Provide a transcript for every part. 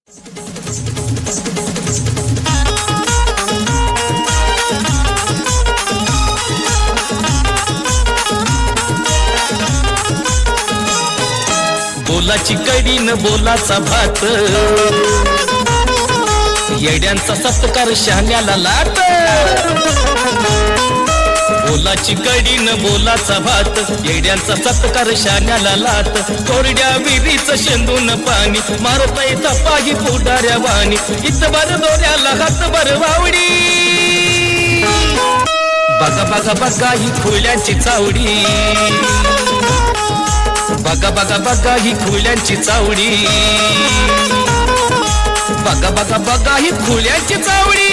बोलाची कडी न बोलाचा भात, येड्यांचा सत्कार शहाण्याला लाट. बोलाची कडी न बोलाचा भात, येड्यांचा सत्कार शहाण्याला लाट. कोरड्या विहिरीचं शेंदून पाणी मारता तपाही पुढाऱ्या वाणी. इतभर दोऱ्याला हातभर वावडी, बघा बघा बघा ही खुल्यांची चावडी. बघा बघा बघा ही खुल्यांची चावडी. बघा बघा बघा ही खुल्यांची चावडी.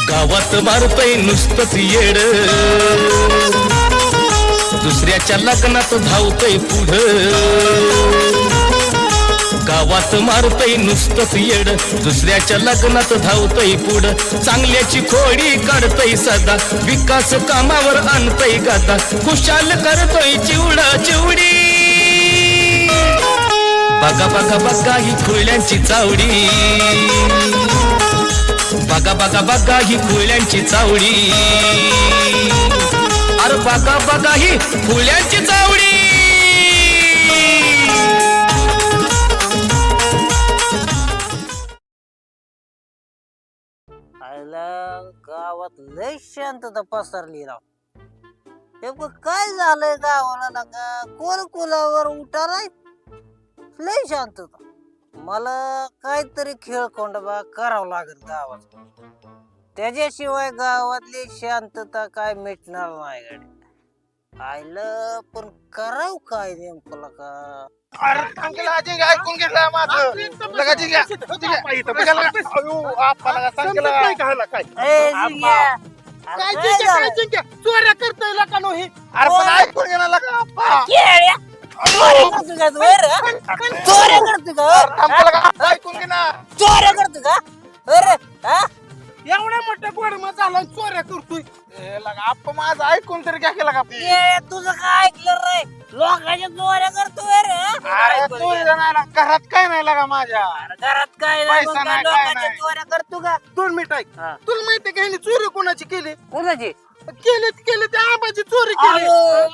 गावात मारतय नुसतंच येड, दुसऱ्याच्या लग्नात धावतय पुढं. गावात मारतय नुसतंच येड, दुसऱ्याच्या लग्नात धावतय पुढं. चांगल्याची खोडी काढतय सदा, विकास कामावर आणतय गादा. खुशाल करतोय चिवडा चिवडी. बघा बघा बघा ही खुल्यांची चावडी. बघा बघा बघा ही खुल्यांची चावडी. अरे बघा बघा ही खुल्यांची चावडी. गावात लय शांतता पसरली राव. हे काय झालंय गावाला नका, कोण कुलावर उठालाय, लय शांतता. मला काहीतरी खेळकोंडबा करावं लागेल गावात, त्याच्याशिवाय गावातली शांतता काय मिटणार नाही गाडी. आयलं पण कराव काय नेमकं का. अरे सांगितलं अजिंक्य ऐकून घेतलं माझं. लगा जिंक्या चोऱ्या करतोय लका नो हे. अरे पण ऐकून घे ना लका आप्पा. चोऱ्या करतो का तू? चोऱ्या करतो का? ऐकून घे ना. चोऱ्या करतो का? अरे हा, एवढ्या मोठ्या गोडमा झाला चोऱ्या करतोय. लगा आप्पा माझं ऐकून तरी काय केलं का. तुझं काय ऐकलं रे? लोकांच्या चोऱ्या करतोय रे. अरे चोऱ्या नाही लागा, घरात काय नाही लागा माझ्या. घरात काय नाही, पैसा मग नाही, काय लोकांच्या नाही. चोऱ्या करतो का? 2 मिनिट ऐक. हा. तुला माहितीये का ह्यांनी चोरी कोणाची केली? कोणाची? केली त्या आबाची चोरी केली.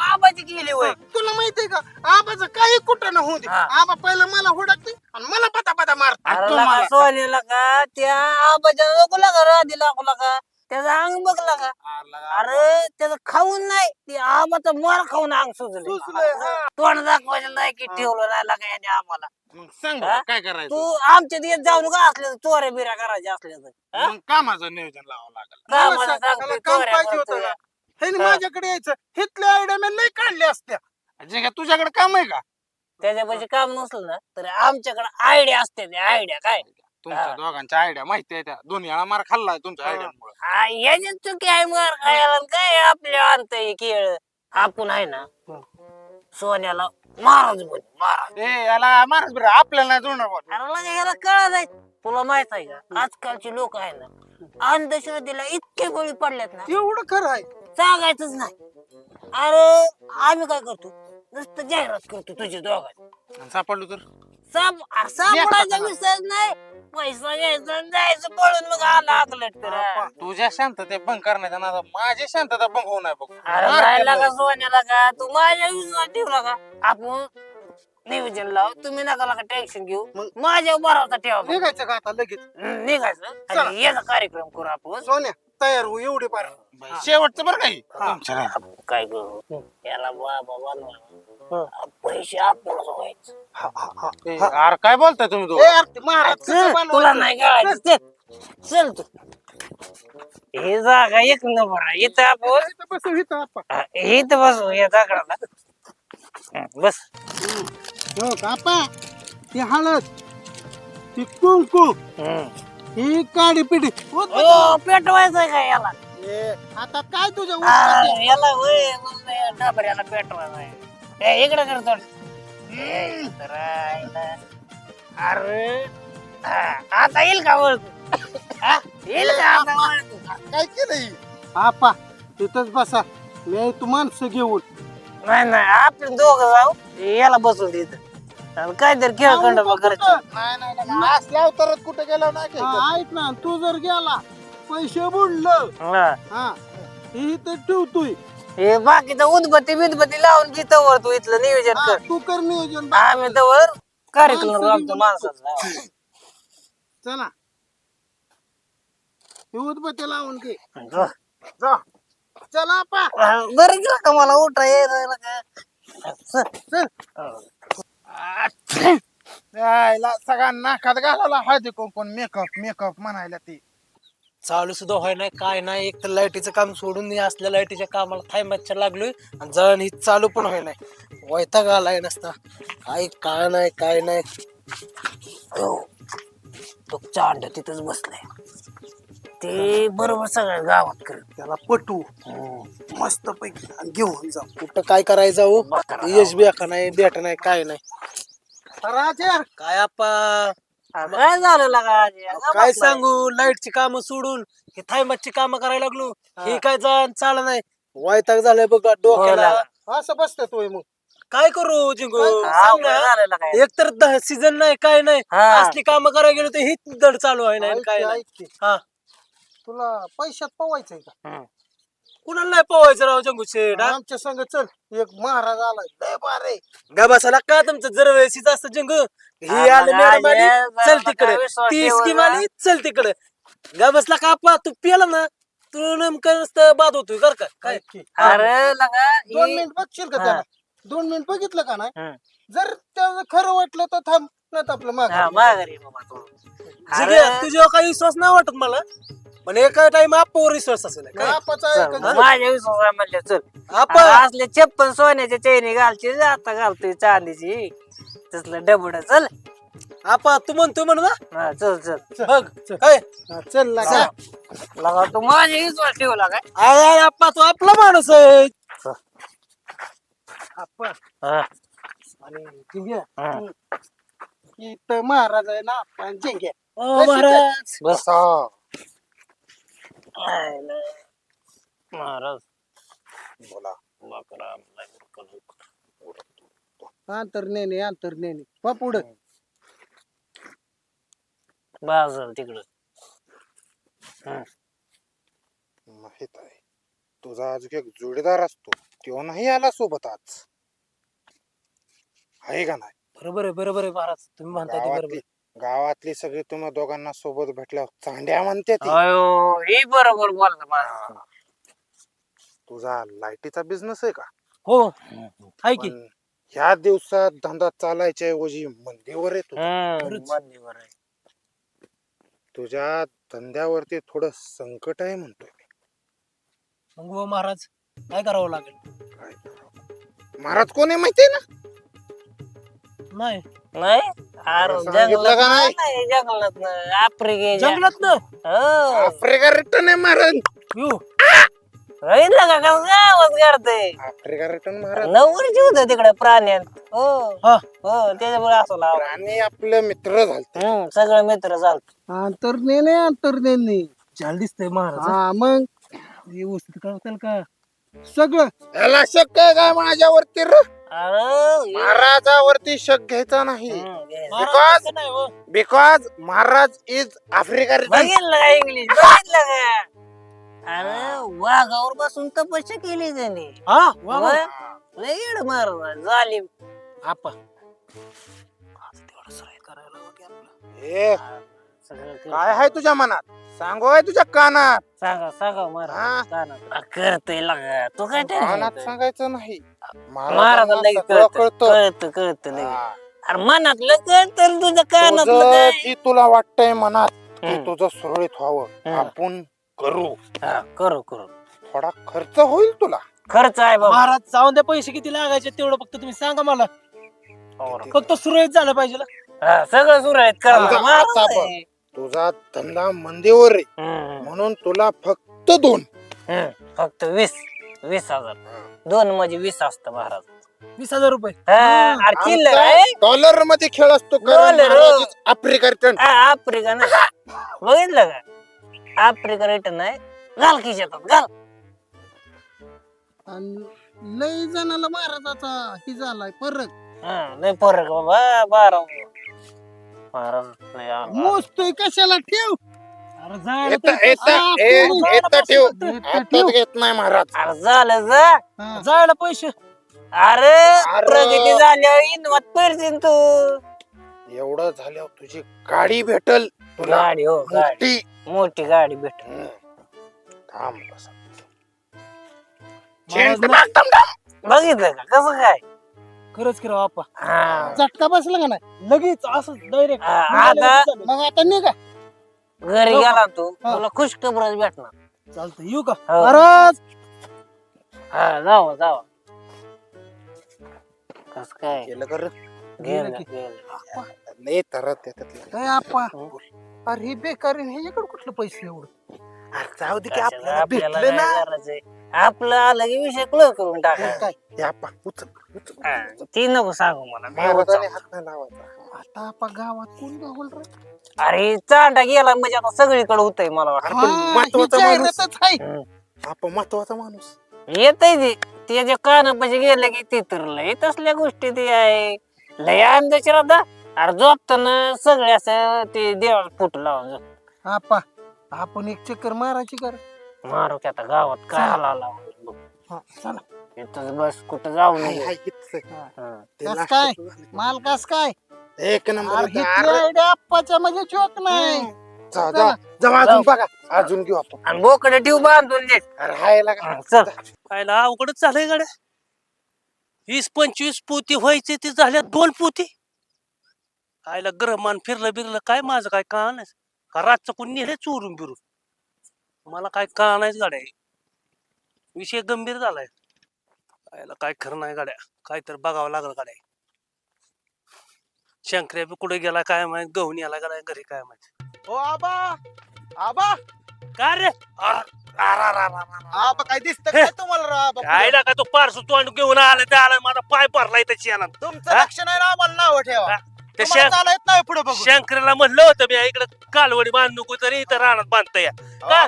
आबाची केली होय. तुला माहितीये का आबाचं काही कुठं न होऊ दे, हा. आबा पहिलं मला हुडकते आणि मला पता पता मारत. सोन्याला का त्या आबाच्या नको का राधी लागला का, त्याचं अंग बघला का. अरे त्याचं खाऊन नाही, ते आबाचा मार खाऊन अंग सुजले. तोंड दाखवायचं नाही की ठेवलं नाही लागा याने आम्हाला. सांग हा? काय करायचं. तू आमच्या दिवस जाऊन का असले चोऱ्या बिऱ्या करायच्या असल्या तर मग कामाचं नियोजन लावावं लागेल. कामाला मला सांग, सांगतोय, त्याला काम चोऱ्या पाहिजे होतं करतोय. का? ह्यानी माझ्याकडे यायचं, हिथल्या आयडिया मी लई काढल्या असत्या. जे काय तुझ्याकडे काम आहे का? त्याच्यापाशी काम नसलं ना तर आमच्याकडे आयडिया असते. आयडिया काय तुमच्या दोघांच्या आयडिया माहिती आहे, त्या दोन्ही वेळा मार खाल्लाय तुमच्या आयडियामुळे. याची चुकी आहे मार खायला, काय आपल्या आणतंय केळ. आपण आहे ना सोन्याला महाराज बोल महाराज. याला मारच बरं, आपल्याला नाही जुळणार बा. अरे लगा याला कळत आहे. तुला माहित आहे का आजकालची लोक आहे ना अंधश्रद्धेला इतके बळी पडल्यात ना, एवढं खरं आहे. सांगायचंच नाही. अरे आम्ही काय करतो, नुसतं जाहिरात करतो तुझ्या दोघांची. सापडलो तर सापडायचा विषय नाही, पैसा घ्यायचा आणि जायचं पळून, मग आला आकलट तर. तुझ्या शांतता भंग करण्याचा नादा माझी शांतता भंग होऊ नये बघ. अरे राहिला का सोन्याला का, तू माझ्या विश्वास ठेवला का. आपण नियोजन लाव, तुम्ही नका का टेन्शन घेऊ, मग माझ्या भरोसा ठेवा. निघायचं का आता लगेच? निघायचं आणि याचा कार्यक्रम करू आपण. सोन्या तयार हो, एवढी पार शेवटचं बरं काही काय करू याला बाबा बनवा, पैसे आपल्याला व्हायचं. अरे काय बोलताय तुम्ही दोघं? महाराज तुला नाही कळायचं. चल तू, हे जागा एक नंबर आहे. इथं आपण इथं बसू या जागराला. बस. हो कापा, ती हळद, ती कुंकू, ही काडी पिढी पेटवायचंय का याला? आता काय तुझ्या याला डाबऱ्याला पेटवायचंय. इकडे करतो अरे आता येईल का ओळख येईल का आता ओळख काय केलंय आपा तिथंच बसा मी तू माणसं घेऊन नाही नाही आपण दोघं जाऊ याला बसून देत काहीतरी खेळ खंडोबा करायचं नाही असल्या तरच कुठे गेला नाही ऐक ना तू जर गेला पैसे बुडलं हा ही तर ठेवतोय हे बाकीचं उदबत्ती बिदबत्ती लावून घे तवर तू इथलं नियोजन कर तू कर नियोजन आम्ही तवर कार्यक्रम आमच्या माणसाचा चला हे उदबत्ती लावून घे जा. जा चला आपा बरं गेलं का मला उठा यायला यायला सगळा नाकात घालायला हळदी कुंकून मेकअप मेकअप म्हणायला ती चालू सुद्धा व्हाय नाही काय नाही एक तर लाईटीचं काम सोडून मी असल्या लाईटीच्या कामाला थांबायच्या लागलोय आणि जळण ही चालू पण व्हाय नाही वैताग आलाय नसता काय नाही तो चांड तिथंच बसलाय ते बरोबर सगळ्या गावात कर त्याला पटू मस्त पैकी आणि घेऊन जा कुठं काय करायचं हो यश बी का नाही बेट नाही काय नाही राजा काय आपा काय झालं लागा काय सांगू लाईटची कामं सोडून हे थांबाची कामं करायला लागलो हे काय जळण चाल नाही वैताग झालाय बघ डोक्याला असं बसतोय मग काय करू जिंकू सांग ना. एक तर सीझन नाही काय नाही असली कामं करायला गेलो तर ही दड चालू आहे नाही काय नाही हा तुला पैशात पवायचंय का कुणाला नाही पोवायचं राव जंगू शेठ आमच्या संग चल एक महाराज आलाय लय बारे गबासाला का तुमचं जर वेळेस असतं जंग ही आलं मॅडम आली चल तिकडे ती स्कीम आली चल तिकडे गबसला का आपा तू पिला ना तू नेमकं नुसतं बाद होतोय कर का काय अरे लगा 2 मिनिट बघशील का त्याला 2 मिनिट बघितलं का नाही जर त्याचं खरं वाटलं तर थांब नाही आपलं माघारी बाबा तू तुझ्यावर काही विश्वास नाही वाटत मला पण एका टाइम आपावर विश्वास असेल काय माझ्या विश्वास म्हणले चल आपा असले 56 सोन्याच्या चैनी घालची आता घालतोय चांदीची तसलं डबड चल आपा तू म्हणतोय म्हण ना हा, चल चल बघ काय चल लागा लगा तू माझ्या विश्वास ठेवला काय अरे आपा तू आपला माणूस आहे आपण हा, आणि जिंग्या हा. इथं महाराज आहे ना आपण जिंग्या ओ महाराज बस बसा महाराज बोला बकरा अंतरनेने वा पुढे बाजल तिकडं माहित आहे तुझा अजून एक जोडीदार असतो तो नाही आला सोबत आज आहे का नाही बरोबर आहे महाराज तुम्ही म्हणताय ते बरोबर गावातली सगळी तुम्हा दोघांना सोबत भेटल्यावर चांड्या म्हणते ती. अयो हे बरोबर बोलला महाराज तुझा लाईटीचा बिझनेस आहे का हो आहे की पण ह्या दिवसात धंदा चालायच्या ऐवजी मंदीवर येतो मंदीवर आहे तुझ्या धंद्यावरती थोडं संकट आहे म्हणतोय मी मग हो महाराज काय करावं लागेल काय करावं? महाराज कोण आहे माहितीये ना नाही नाही अरे सांगितलं का नाही? जंगलात आफ्रिकेच्या जंगलात ना हो आफ्रिका रिटर्न आहे महाराज येऊ बघितलं का कसं गावात करतय आफ्रिका रिटर्न महाराज नवरीची होत तिकडे प्राण्यात हो हा हो त्याच्यामुळे असं लाव आणि आपले मित्र झालते सगळे मित्र चालत अंतरनेने छान दिसतंय महाराज हा मग व्यवस्थित कळतील का सगळं याला शक आहे का माझ्यावरती रे? अरे महाराजावरती शक घ्यायचा नाही महाराज असं नाही हो. Because Maharaj is Africa return बघितलं का इंग्लिश बघितलं का अरे वाघावर बसून तपस्या केली त्यांनी हा वा वा. लय येड मार झाली आपा आज तेवढं सराई करायला हवं की आपलं. ए, सगळं काय आहे तुझ्या मनात सांगू आहे तुझ्या कानात सांगा हा. महाराज करतोय लागा तू काय कानात tension सांगायचं नाही महाराजांना महाराजांना सगळं कळतं. कळत लगे हा. अरे मनातलं कळत तुझं कानातलं तुझं काय जी तुला वाटतंय मनात ते हम्म. तुझं सुरळीत व्हावं हम्म. आपण करू हा, करू थोडा खर्च होईल तुला खर्च आहे बाबा महाराज जाऊन द्या पैसे किती लागायचे तेवढं फक्त तुम्ही सांगा मला फक्त सुरळीत झालं पाहिजे ना. हा, सगळं सुरू आहेत समजा आता आपण. तुझा धंदा मंदीवर आहे म्हणून तुला फक्त 2 फक्त 20,000 2 म्हणजे 20 असतं महाराज 20,000 रुपये अरे चिल्लर आहे डॉलर मध्ये खेळ असतो डॉलर, हो. आफ्रिका रिटर्न आफ्रिका ना बघितलं का आफ्रिका रिटर्न आहे घाल खिशात घाल. लय जणाला महाराजाचा ही झालाय परत नाही फरक बाबा 12 मोजतोय कशाला ठेव अरे जायला येता तर- येता येता ठेव आताच घेत नाही महाराज अरे झालं जा हा. जायला पैसे अरे अरे. प्रगती झाल्यावर इनवत पडशील तू. एवढं झाल्यावर तुझी गाडी भेटल तुला गाडी हो गाडी मोठी मोठी गाडी भेट थांब बसा. महाराज चिंट माग थांब, थांब. बघितलं का कसं काय खरंच की राव आप्पा हा. झटका बसला का नाही लगेच असं डायरेक्ट आता मग आता निघा घरी हो का? गेला तू हा. तुला खुशखबरच भेटणार. चालतं येऊ का हो. महाराज हा जावा जावा कस काय केलं कर गेलं की. गेलं. लय तरत येतात काय आप्पा अरे हे बेकार आहे, ह्याच्याकडे कुठलं पैसे एवढं जाऊ दे की कशाला आपल्याला आपल्याला भेटलं काय ना करायचंय? आपलं आलं की विषय क्लोज करून टाका. काय हे आपा उचल उचल हा, ती नको सांगू मला मी महाराजाने उचल. हात नाही लावायचा आता आपा गावात कोण गावल रे अरे चांडा गेला म्हणजे आता सगळीकडे होतंय मला वाटतं. अरे पण महत्वाचा माणूस हम्म. आपण महत्वाचा माणूस येतंय ते त्याच्या कानापाशी गेलं की ते तर लय तसल्या गोष्टी ते आहे लय अंधश्रद्धा. अरे झोपताना सगळे असं ते देवाला फुट लावून झोप. आपा आपण एक चक्कर मारायची कर मारू की आता गावात काय हलावला हा चला इथं बस कुठं जाऊ हाय, नये. हाय, इथंच आहे. हा. ते कस last काय? चं झालं. माल कस काय एक नंबर अरे होता. हिची अरे, आयडिया आप्पाच्या म्हणजे चोक नाही जा, जा, जा, अजून बघा अजून घेऊ आपण आणि बोकडे ठेव बांधून दे. अरे हाय लागा हा, चल पाहिला अवघडच झालंय गाड्या 20-25 पोती व्हायचे ते झाल्या 2 पोती आयला ग्रहमान फिरलं बिरलं काय माझं काय कळा नाही का रातचं कोणी नेले चोरून बिरून मला काय कळा नाहीच गाड्या विषय गंभीर झालाय आयला काय खरं नाही गाड्या काय तर बघावं लागलं गाड्या शंकर्या बी कुठे गेला काय माहित गहून याला गाड्या घरी काय माहित ओ आबा आबा काय रे आबा काय दिसतं काय तुम्हाला राव आबा काय लागा तो पारसू तोंड घेऊन आला ते आला माझा पाय भरलाय त्याची यानं तुमचं हा? लक्ष नाही ना आम्हाला नाव ठेवा हा? ते तुम्हाला चालत येत नाही पुढे बघू शंकरला म्हणलं होतं मी इकडे कालवडी बांधू नको तरी इथं रानात बांधता या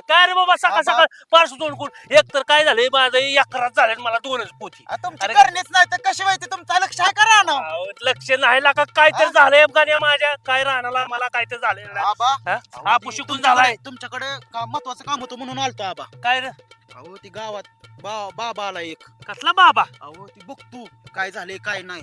काय रे बाबा सकाळ सकाळ पारसू तोंड कोण एक तर काय झालंय माझं एकरात झालंय आणि मला 2च पोती तुमची अरे- करणीच नाही तर कशी माहिती तुमचं लक्ष आहे का राहणार अहो, लक्ष नाही लागा काय तर झालंय गाण्या माझ्या काय राहणाला मला काय तर झालंय आबा हा शिकून झालाय तुमच्याकडे महत्वाचं काम होतं म्हणून आलतो आबा काय रे अहो ती गावात बाबा आला एक कसला बाबा अहो ती बघतो काय झाले काय नाही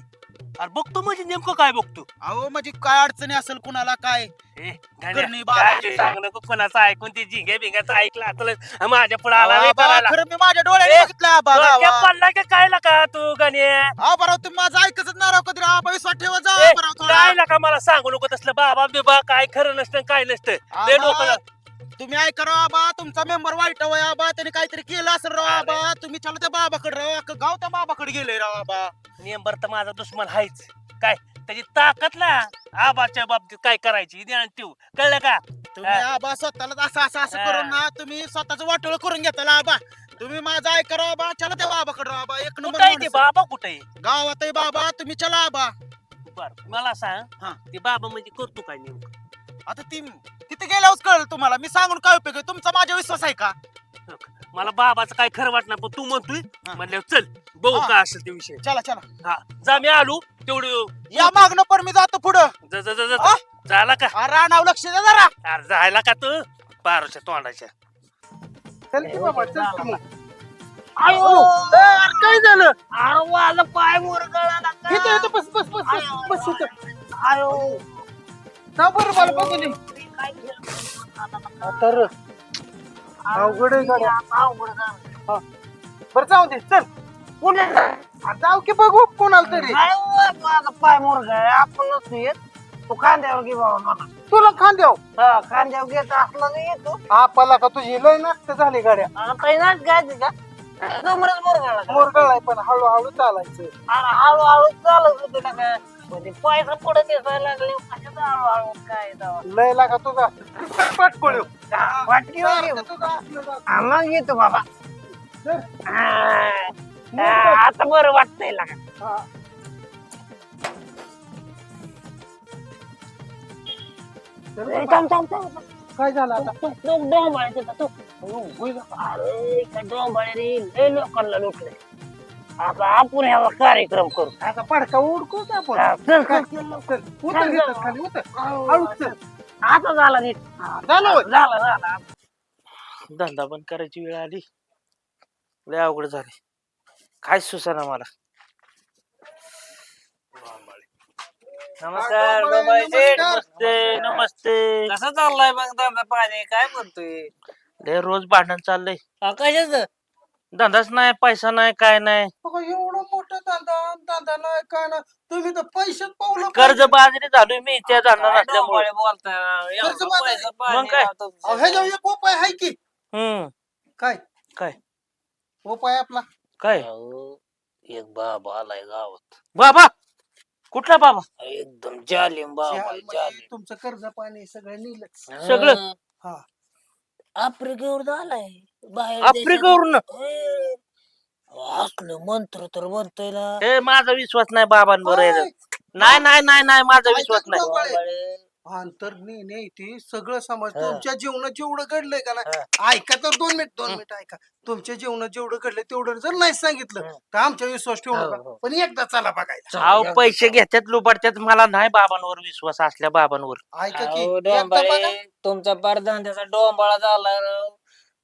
अरे बघतो म्हणजे नेमकं काय बघतो अहो म्हणजे काय अडचणी असेल कुणाला काय ए, गाण्या, करणी बाबा. काय सांग नको कोणाचं ऐकून ते झिंग्या बिंग्याचं ऐकलं असलं माझ्या पुढे आला रे आबा, करायला खरं मी माझ्या डोळ्याने ए, बघितलं आबा डोक्यात गावात. पडला की काय लागा तू गाण्या आबा राव तुम्ही माझं ऐकतच नाही राव कधी आबा विश्वास ठेवा जा ए, आबा राव थोडा. काय नका मला सांगू नको तसलं बाबा बिबा काय खरं नसतं काय नसतं लय आबा, डोकं तुम्ही ऐका राव आबा तुमचा मेंबर वाईट वय आबा त्याने काहीतरी केलं असेल राव आबा तुम्ही चला त्या बाबाकडे राव अख्खं गाव त्या बाबाकडे गेले राव आबा नेंबर तर माझा दुश्मन हायच काय त्याची ताकद ना आबाच्या बाबतीत काय करायची ध्यान ठेवू कळलं का तुम्ही आबा स्वतःला असं असं असं हा. करून ना तुम्ही स्वतःच वाटोळ करून घेताला आबा तुम्ही माझा ऐका राव आबा चला त्या बाबाकडे राव आबा एक नंबर कुठं आहे ते माणूस आहे. बाबा कुठे आहे गावात आहे बाबा तुम्ही चला आबा बर मला सांग हा. ते बाबा म्हणजे करतो काय नेमकं आता ती तिथे गेल्यावर कळलं तुम्हाला मी सांगून काय उपयोग आहे तुमचा माझा विश्वास आहे का मला बाबाचं काय खरं वाटणार पण तू म्हणतोय हा. म्हणल्यावर चल बघू हा. काय असेल ते विषय चला चला हा जा मी आलो तेवढं या मागणं पण मी जातो पुढं ज- ज- ज- ज- हा? झाला का रानाव लक्ष द्या जरा अरे जायला का तू पारोच्या तोंडाच्या चल की बाबा चल की मग. आयो अरे काय झालं अरे माझा पाय मुरगळला का? इथं इथं बस बस बस बस बस इथं आयो जा बरं मला बघू दे काय केलं? तर अवघड आहे गाड्या आता अवघड झालं. बरं जाऊ दे चल पुढे जाऊ की बघू कोणाला तरी काय हो, माझा पाय मुरगळ आपण नसतो येत तू खांद्यावर घे बाबा मला तुला खांद्याव हा खांद्यावर घेत असला नाही येतो आपाला का तुझी लय नाट्य झाली गाड्या काही नाच घ्यायचं का कमरच मुरगळला का? मोरगळाय पण हळूहळू चालायचं अरे हळूहळू चालत होते ना का म्हणजे पैसा पुढे दिसायला लागले कशाचं हळूहळू काय तेव्हा? लय लागा तुझा पटकोळ वाटकी वाटकी. मग येतो बाबा आता बरं वाटतंय लागा थांब थांब थांब काय झालं आता अरे डोंबाळ्याने लय लोकांना लुटले. आता आपण ह्याला कार्यक्रम करू. आता पडका उडकू का आपण हा, चल, काय? चल, चल, चल, उतर घेतात खाली उतर हळूच चल. आता झाला नीट. झालं होय. झाला झाला. धंदा बंद करायची वेळ आली. लय अवघड झाले. काय सुसाना मला. नमस्कार डोंबाळे, डोंबाळे शेठ. नमस्कार. नमस्ते नमस्ते. कसं चाललंय मग धंदा पाणी काय म्हणतोय? लय रोज भांडण चाललंय. कशाच? धंदाच नाही, पैसा नाही, काय नाही. अगं, एवढं मोठं धंदा नाही काय ना तुम्ही तर पैशात पावलं कर्ज बाजारी झालोय मी त्या धंदा नसल्यामुळे. बोलताय मग काय? ह्याच्या एक उपाय आहे की हम्म. काय काय उपाय आपला काय एक बाबा आलाय गावात. बाबा? कुठला बाबा? एकदम जालिम बाबा ज्या आहे, म्हणजे जालिम. तुमचं कर्ज पाणी सगळं नेलं सगळं? हा आफ्रिकेवर आलाय बाहेर आफ्रिकेवरून? असलं मंत्र तर म्हणतोय ना. हे माझा विश्वास नाही बाबांवर. होय. नाही नाही नाही नाही माझा विश्वास ऐका नाही. डोंबाळे. अंतर्ज्ञानी ते सगळं समज हा. तुमच्या जीवनात जेवढं घडलंय का ना ऐका तर 2 मिनिट ऐका. तुमच्या जीवनात जेवढं घडलंय तेवढं जर नाही सांगितलं तर आमच्या विश्वास ठेवू हो, नका हो. पण एकदा चला बघायला. अहो पैसे घेतात लुबाडतात. मला नाही बाबांवर विश्वास असल्या बाबांवर. ऐका की अहो, एकदा बघा. डोंबाळे तुमचा परधंद्याचा डोंबाळा झाला राव.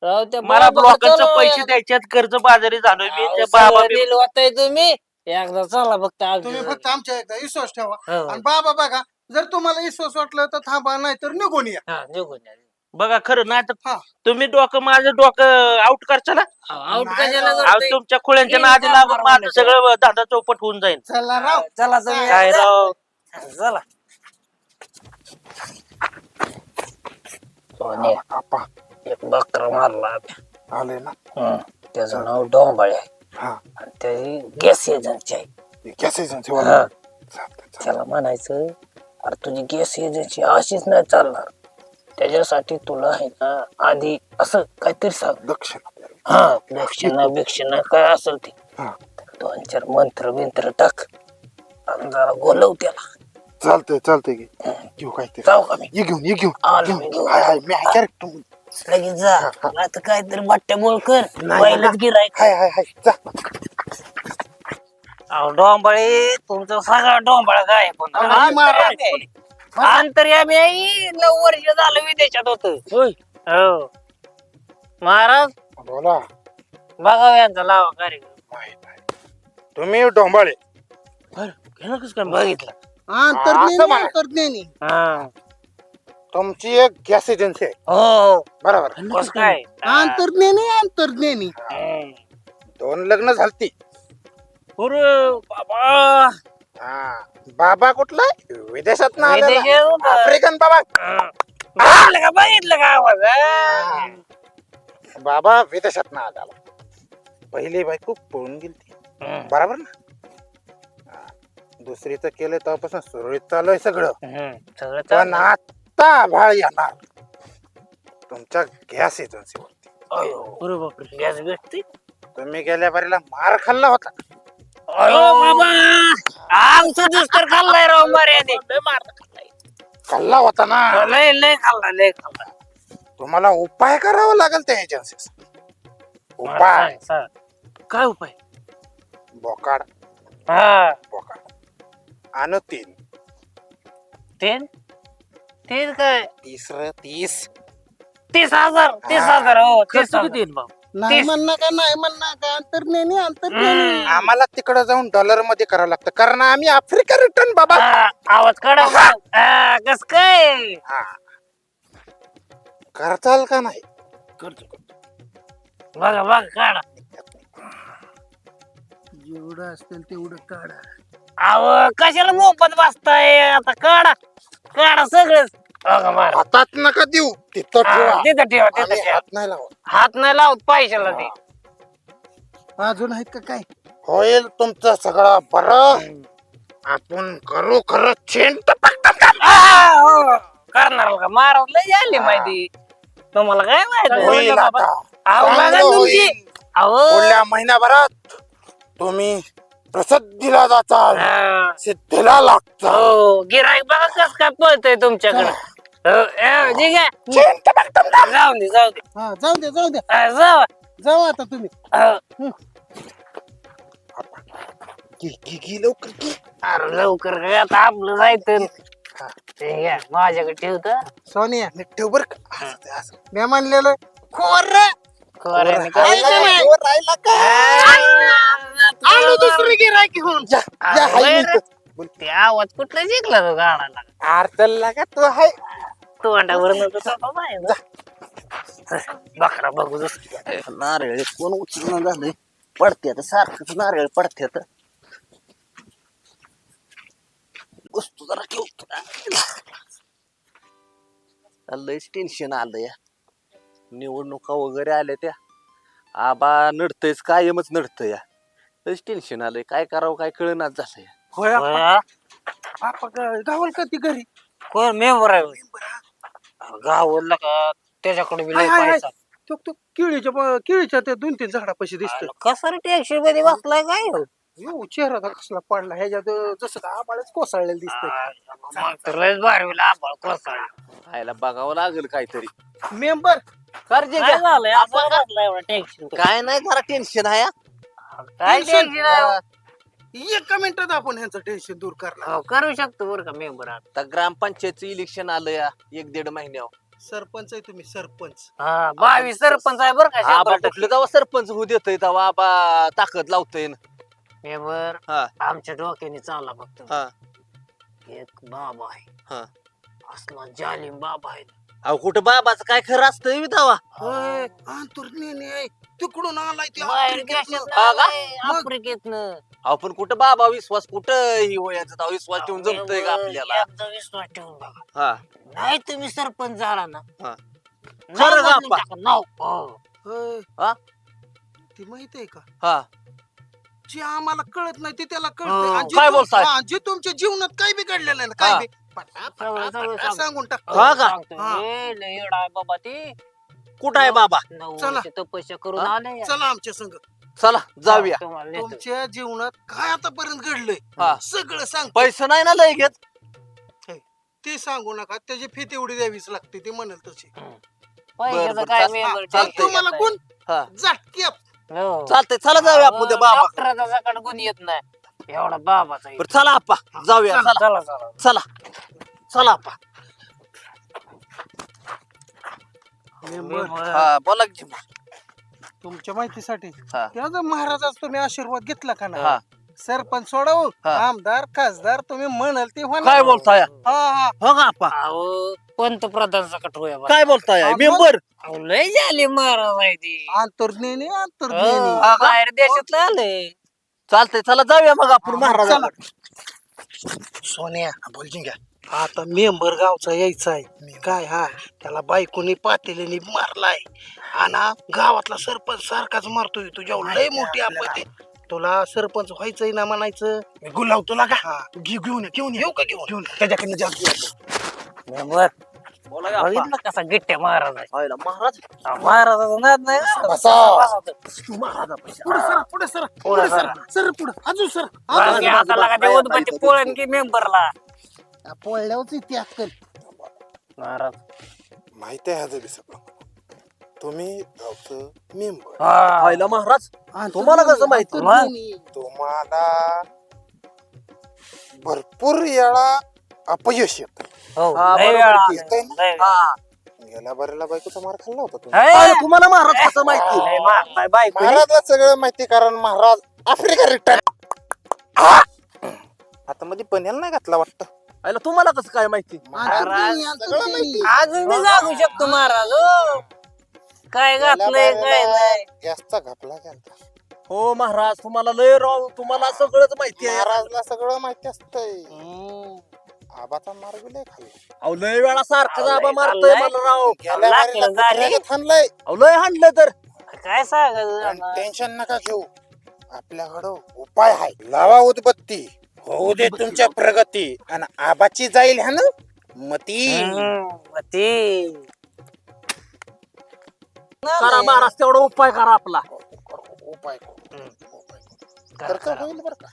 राव त्या मला बाबाला ब्लॉकरचं चला पैसे एकदा. द्यायच्यात. कर्ज बाजारी झालोय मी. अहो, ते बाबा सगळं दिलवताय तुम्ही एकदा चला फक्त तुम्ही आमच्या फक्त आमच्या एकदा विश्वास ठेवा हो. आणि बाबा बघा जर तुम्हाला विश्वास वाटलं तर थांबा नाही तर निघून या. हा, निघून या. बघा खरं नाही तर हा. तुम्ही माझं डोकं आउट करशाल हा? आउट नाही कशाला राव. अहो, करतोय? तुमच्या खुळ्यांच्या हे नादी काय लागून मारवायला माझं सगळं धंदा चौपट होऊन जाईल. चला राव चला तुम्ही काय एकदा. राव? चला सोने, एक बकरा मारला आले ना त्याचं नाव डोंबाळे आहे. हा आणि त्याची गॅस एजन्सी आहे. गॅस एजन्सी हा. त्याला म्हणायचं अरे तुझी गॅस एजन्सी अशीच नाही चालणार. त्याच्यासाठी तुला आहे ना आधी असं काहीतरी सांग. दक्षिण हा दक्षिणा बिक्षिणा काय असेल ते हा 2-4 मंत्र बिंत्र टाक आणि जरा गोलव त्याला. चालतंय की घेऊ काहीतरी जाऊ का मी ये घेऊन आलो मी घेऊन. हाय मी आहे कॅरेक्टर लगेच जा नाही तर काहीतरी बट्ट्या बोळ कर नाही, पहिलंच गिरायक. हाय जा अहो डोंबाळे तुमचं सगळा डोंबाळा काय पण अरे, मारा. अंतर्यामी आहे 9 वर्ष झालं विदेशात होत. होय. हो महाराज बोला बघाव यांचा लावा कार्यक्रम. तुम्ही डोंबाळे घेणं कसं काय? बघितलं असं म्हणा. अंतर्ज्ञानी हा तुमची एक गॅस एजन्सी आहे हो बरोबर कस काय अंतर्ज्ञानी हम्म. 2 लग्न झालती अरे बाबा. बाबा कुठला विदेशात ना विदेशात होता. आफ्रिकन बाबा बघितलं का आवाज हा? बाबा विदेशात ना आला पहिली बायको पळून गेली हम्म. बरोबर ना दुसरीचं केलं तेव्हापासून सुरळीत चालू आहे सगळं सगळं पण चाललं. आता भाळ येणार तुमच्या गॅस एजन्सीवरती अयो, अरे बापरे. गॅस भेटते. तुम्ही गेल्या बारीला मार खाल्ला होता अयो बाबा आमचं दुस्तर खाल्लाय राव मर्यादे. खाल्ला होता ना लय लय खाल्ला लय खाल्ला. तुम्हाला उपाय करावा लागेल त्या एजन्सी उपाय सांग, सांग. काय उपाय? बोकाड हा बोकाड आणि 3 तीन तीन काय 30 30,000 30,000 हो खर्च 30,000. किती येईल बाबा? नाही म्हणणं का अंतर्ज्ञानी आम्हाला तिकडे जाऊन डॉलर मध्ये करावं लागतं कारण आम्ही आफ्रिका रिटर्न बाबा हा, आवाज काढा कस काय करताल का नाही बघा बघा काढा. जेवढं असेल तेवढं काढा अहो कशाला मोफत बसताय आता काढा काढा सगळं. बघा मारा. हातात नका देऊ तिथं हा, ठेवा तिथं ठेवा तिथं आम्ही ठेवा. हात नाही लावत हात नाही लावत पैशाला ते. अजून आहेत का काय होईल तुमचं सगळं बरं आपण करू खरं चेन हो, करणार का माराव लय झाली माहिती तुम्हाला काय माहिती होईल आता अहो बघा चांगलं तुमची होईल. अहो पुढल्या महिन्याभरात तुम्ही प्रसिद्धीला जाचाल हा. सिद्धीला लागचाल हो गिराईक बघा कस काय पळतय तुमच्याकडे ठीक आहे जाऊ दे जाऊ दे हा जाऊ दे जाऊ दे जाऊ जाऊ आता तुम्ही अरे लवकर काय आता आपलं जायचं ठीक आहे माझ्याकडे ठेवत सोनिया नीट ठेव बर का मी म्हणलेलं खोर आलो दुसरी गिरायक घेऊन जा जा, हाय मी इथं. ते आवाज कुठला जिंकला तो गाणाला आरतलला का तू हाय तोंडावर बकरा बघू नारळ कोण उचलून झालंय पडत्यात सारखंच नारळ पडत्यात वस्तू जरा ठेवतो लयच टेन्शन आलं या निवडणुका वगैरे आल्या त्या आबा नडतयच कायमच नडतंय या लयच टेन्शन आलंय काय करावं काय कळनाच झालंय होय आपा गावल का ती घरी कोण मेंबर आहे गावला का त्याच्याकडे बी लय हाय, हाय, पैसा तो तो केळीच्या त्या 2-3 झाडापाशी दिसतोय कसं टॅक्सी मध्ये बसलाय काय हो? यो चेहरा तर कसला पडला ह्याच्यात जसं का आबाळच कोसळलेलं दिसतंय मग तर लयच भारी होईल आभाळ कोसळला. खायला बघावं लागेल काहीतरी मेंबर कर्जे काय झालंय आपण बसलाय एवढा टॅक्सी काय नाही जरा टेन्शन आहे हा. काय टेन्शन? टेन्शन आहे? एका मिनिटात आपण ह्यांचं टेन्शन दूर करणार हो, करू शकतो बरं का मेंबर आता ग्रामपंचायतचं इलेक्शन आलं या 1-1.5 महिन्यावर सरपंच आहे तुम्ही सरपंच हा 22 सरपंच आहे बरं का आबा 100%. कुठलं जेव्हा सरपंच होऊ देतोय तेव्हा आबा ताकद लावतोय ना. मेंबर हा आमच्या डोक्याने चालला फक्त हा एक बाबा आहे हा असला जालिम बाबा आहे अहो कुठं बाबाचं काय खरं असतंय मी तेव्हा होय अंतुर्नेने तिकडून आलाय ते बाहेर आफ्रिकेतनं. हा का? देशात आफ्रिकेतनं आपण कुठं बाबा विश्वास कुठं ही वयाचा तेव्हा विश्वास ठेवून जमतोय का आपल्याला एकदा विश्वास ठेवून बघा हा नाही तुम्ही सरपंच झाला ना हा. नाव खरं का बदलून आपा? टाका, नाव. हो. होय. हा? ती माहित आहे का हा जे आम्हाला कळत नाही ते त्याला हो. कळत आणि जे काय तुम- बोलताय? हा, जे तुमच्या जीवनात काय बिघडलेलं आहे ना काय हा. बी पटा- सगळं- पटा- सगळं पटा सांग. सांगून टाक हा का? सांगतो. हा. ए, लय येडा आहे बाबा ती कुठं आहे बाबा नऊ चला. वर्ष तपस्या करून हा? आले चला आमच्या संग चला जाऊया तुम्हाला नेतो. तुमच्या जीवनात काय आतापर्यंत घडलंय हा. सगळं सांग पैसे नाही ना लय घेत ते सांगू नका त्याची फी तेवढी द्यावीच लागते ते म्हणेल तशी पैशाचं बरं, काय चाल- मेंबर आणि टेन्शन तुम्हाला घेत कोण हा झटके हो. चालतंय चला जाऊया आपण उद्या बाबा डॉक्टराचा सकाळ कोण येत नाही एवढा बाबाचा येतो. बरं चला आप्पा जाऊया चला चला चला चला चला आप्पा मेंबर हा बोला की तुमच्या माहितीसाठी हा. त्याचा महाराजाचा तुम्ही आशीर्वाद घेतला का हा. ना सरपंच सोडवू हा. आमदार खासदार तुम्ही म्हणाल ते होणार. काय बोलताय हा हा हो का आप्पा अहो पंतप्रधान सकट होया बा. काय बोलताय हा, मेंबर अहो, लय झाली महाराज आहे ती अंतर्ज्ञानी हो, अंतर्ज्ञानी बाहेर देशातलं आलंय चालतंय चला जाऊया मग आपण महाराज चला. सोन्या बोल जिंग्या आता मेंबर गावचा यायचा आहे काय हा त्याला बायकोनी पातेलीने मारलाय आणि गावातला सरपंच सारखाच मारतोय तुझ्या लय मोठी आपत्ती आहे. तुला सरपंच व्हायचंय ना म्हणायचं मी गुलाव तुला का घेऊन येऊ का घेऊन त्याच्याकडनं जास्त मेंबर बोला की आप्पा. बघितलं कसा गिट्ट्या महाराज आहे हायला महाराज महाराजाचा नाद नाही का? पुढे सर पुढे अजून सर बस की आता लागा ते उदबत्ती पोळण की मेंबरला पोळल्यावरच इथे अक्कल महाराज माहित आहे ह्याचं बी सगळं तुम्ही गावचं मेंबर हायला महाराज तुम्हाला कसं माहिती? तुम्हाला भरपूर वेळा अपयश येत हो हा, लय बरोबर वेळा की. आलं, लय वेळा. हा. गेल्या बरेला बायकोचा मार खाल्ला होता तुम्ही हे, हाय, तुम्हाला महाराज कसं माहिती लय मारलाय बायको महाराजला सगळं माहिती कारण महाराज आफ्रिका रिटायर आता मध्ये पण्याला नाही घातला वाटतं हायला तुम्हाला कसं काय माहिती सगळं माहिती अजून मी जागू शकतो महाराज हो. काय घातलंय काय नाही गॅसचा घापला गेला हो महाराज तुम्हाला लय राव तुम्हाला सगळंच माहिती आहे महाराजला सगळं माहिती असतंय आबाचा मार्ग लय खाल्ला अहो लय वेळा सारखं जाबा लय मारतोय खाल्लंय. मला राव गेल्या लागलं बारीला झाली. कुत्र्यागत हाणलंय. अहो लय हाणलं तर काय सांगायचं टेन्शन नका घेऊ आपल्याकडं उपाय आहे लावा उदबत्ती होऊ दे तुमच्या प्रगती आणि आबाची जाईल ह्या ना मती ते करा महाराज तेवढा उपाय करा आपला उपाय खर्च होईल बर का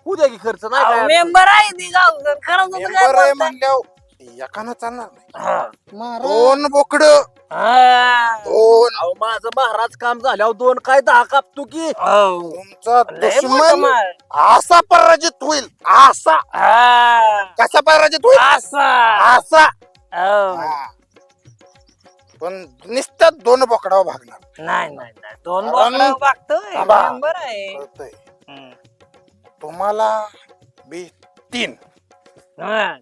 उद्या की खर्च नाही काय मेंबर आहे ती गाव खरंच होतं काय मेंबर आहे बोलताय? म्हणल्यावर एकानं चालणार नाही दोन बोकड हा. दोन. अहो माझं महाराज काम झाल्यावर 2 काय 10 कापतो की हो. तुमचा लय मोठा दुश्मन मार. असा पराजित होईल असा. हा. कसा पराजित होईल असा. असा. हो. हा. पण नुसतं 2 बोकडावर भागणार. नाही नाही नाही दोन कारण- बोकडा बघतोय थांबा. मेंबर आहे. कळतंय. हम्म. तुम्हाला बी 3 हा.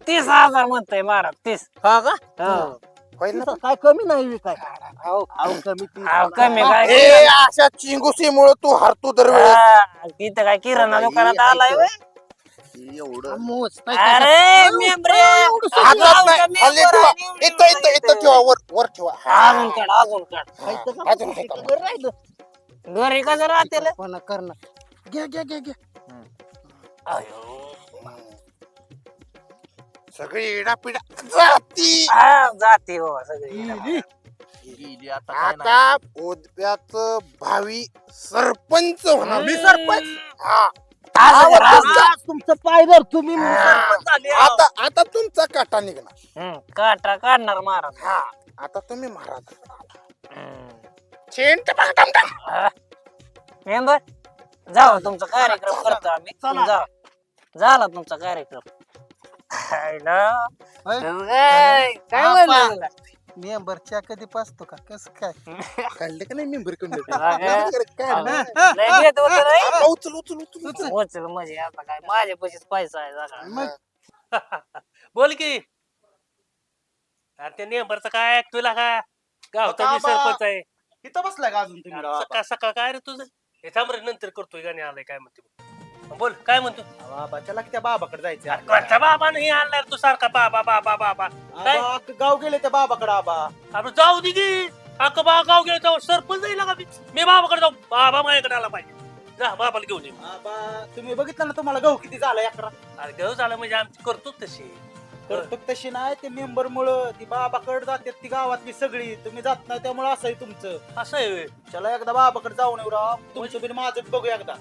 30,000 म्हणतोय महाराज 30. हा का हो. होईल ना? काय कमी नाही बी काय अहो कमी ती अहो, कमी काय ए, अशा चिंगुसीमुळे तू हरतो दरवेळेस. हा, तिथं काय किराणा बाई, दुकानात आलाय व्हय? एवढं अरे मेंबरे हातात नाही, खाली ठेवा. इथं ठेवा, वर ठेवा. अजून काढ अजून काढ अजून आहे का? घरी कसं राहतेल घ्या घ्या घ्या घ्या. सगळी इडापिडा जाती. जाते हो सगळी गेली आता काय नाही. आता उद्याच भावी सरपंच होणार. मी सरपंच. हा. तुमचं पाय धर तुम्ही मी सरपंच झाले. आता आता तुमचा काटा निघणार. काटा काढणार महाराज हा. आता तुम्ही महाराज. चेंट टाक. मेंबर जाऊ तुमचा कार्यक्रम करतो आम्ही जा झाला तुमचा कार्यक्रम हाय ना? काय काय बोलला मेंबरच्या कधी पाचतो का कस काय काढले का नाही मेंबर लय घेत होतं रे. उचल उचल उचल. उचल म्हणजे आता काय माझ्या पैसेच पैसा आहे जरा. बोल की अरे त्या नेंबरचं काय तुला का गावचा मी सरपंच आहे इथं बसलाय का अजून तुम्ही राव? सकाळ सकाळ काय रे तुझं हे थांब रे नंतर करतोय गाणी आलाय काय म्हणते बोल काय म्हणतो बाबा चला की त्या बाबाकडे जायचं अरे कोणता बाबा नाही आणलाय तू सारखा बाबा बाबा बाबा काय गाव गेले त्या बाबाकडे आबा अरे जाऊ दे की अख्खं बा गाव गेलं तेव्हा सरपंच जाईल का मी बाबाकडे जाऊ बाबा माझ्याकडे आला पाहिजे जा बाबाला घेऊन ये आबा तुम्ही बघितलं ना तुम्हाला गहू किती झाला अकरा अरे गहू झाला म्हणजे आमची करतो तशी तर तशी नाही ते मेंबर मुळे ती बाबाकडे जातात ती गावातली सगळी तुम्ही जात नाही त्यामुळे असं आहे तुमचं असं आहे व्हय. चला एकदा बाबाकडे जाऊन येऊ राव तुमचं बिन माझं बघू एकदा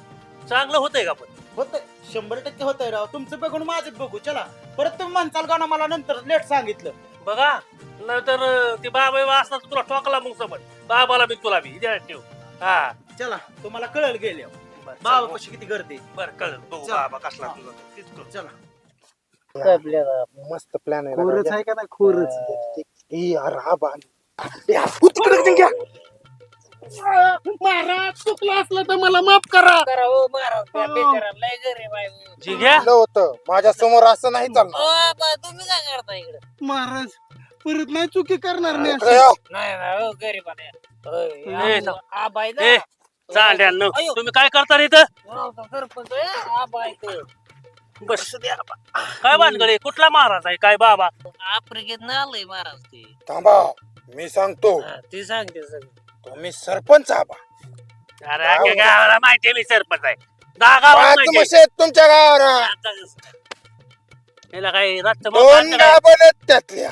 चांगलं होतंय का पण होतंय 100% होतंय राव तुमचं बघून माझं बघू चला परत तुम्ही म्हणताल का ना मला नंतर लेट सांगितलं बघा नंतर ते बाबा असला तर तुला ठोकला मग समज बाबाला बी तुला बी ध्यानात ठेव हा चला तुम्हाला कळल गेले बरं, बाबा चल, कशी किती गर्दी बरं कळलं बघू चल. बाबा कसला तुझा तीच करू. चला मस्त प्लॅन आहे. खोरच आहे का नाही खोरच ए, अरे हा बाण. ए, हा, तिकडे घ्या. महाराज चुकलं असलं तर मला माफ करा. करा हो महाराज त्या बेकाराला लय गरीब आहे हो. जी घ्या होतं माझ्या समोर असं नाही चालणार. ओ, बा, तुम्ही काय करता इकडे महाराज परत नाही चुकी करणार नाही इकडे या. नाही नाही हो गरीबाने ए, आबाई ए चांड्यानं अयो. तुम्ही काय करता रे इथं सरपंच आबाई बस काय भानगडे कुठला महाराज आहे काय बाबा आफ्रिकेत आलंय महाराज ते थांबा मी सांगतो. ती सांगते सगळं तुम्ही सरपंच आबा. अरे अख्ख्या गावाला माहिती आहे मी सरपंच आहे 10 गावाला पाच माहिती म्हशी आहेत तुमच्या गावाला. आहे. याला काय रातचं दोन गाभण आहेत त्यातल्या.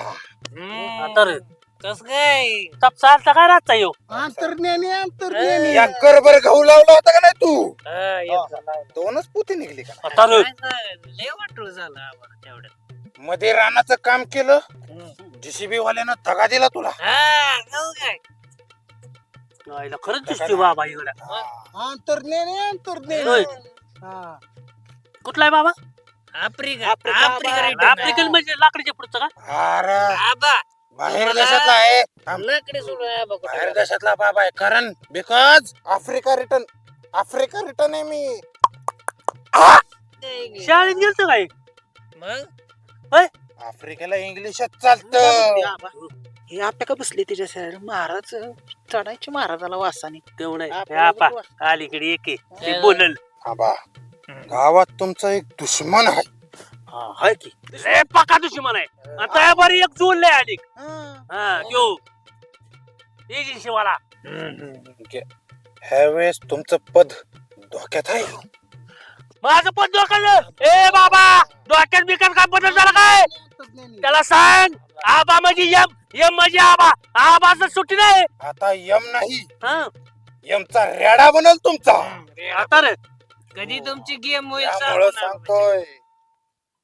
तर कस काय चालता काय रातचा येऊ अंतर्ज्ञानी अंतर्ज्ञानी या करभर गहू लावला होता का नाही तू? हा, एक झाला. 2च पोती निघली का? तर काय झालं? लय वाटू झालं आम्हाला तेवढ्यात मध्ये रानाचं काम केलं. JCB वाल्यानं धगा दिला तुला. हा, जाऊ काय याला खरंच दिसतोय बाबा इकडे अंतर्ज्ञानी अंतर्ज्ञानी होय. हा. कुठला आहे बाबा आफ्रिका आफ्रिका आफ्रिकन म्हणजे लाकडीच्या पुढचं का अरे आबा बाहेर देशातला आहे. थांब. लाकडे सोडून आबा कुठं बाहेर देशातला बाबा आहे कारण बिकॉज आफ्रिका रिटर्न आहे मी. गेलं? शाळेत गेलतो काय मग आफ्रिकेला इंग्लिशच चालतं. हे आपल्या का बसले त्याच्या महाराज चढायचे महाराजाला वासाने तेवढं आपल्याला अलीकडे एक आहे ते बोलल आबा गावात तुमचा एक दुश्मन आहे. हाय की रे पका दुश्मन आहे आता या बरी एक जोडलंय आली हा त्यो एजन्सी वाला ह्या वेळेस तुमचं पद धोक्यात आहे. माझं पण डोकं ए बाबा डोक्यात बिकट काय बदल झाला काय त्याला सांग आबा म्हणजे यम यम म्हणजे आबा आबाच सुट्टी नाही आता यम नाही हा यमचा रेडा बनल तुमचा. आता रे कधी तुमची गेम होईल त्यामुळं सांगतोय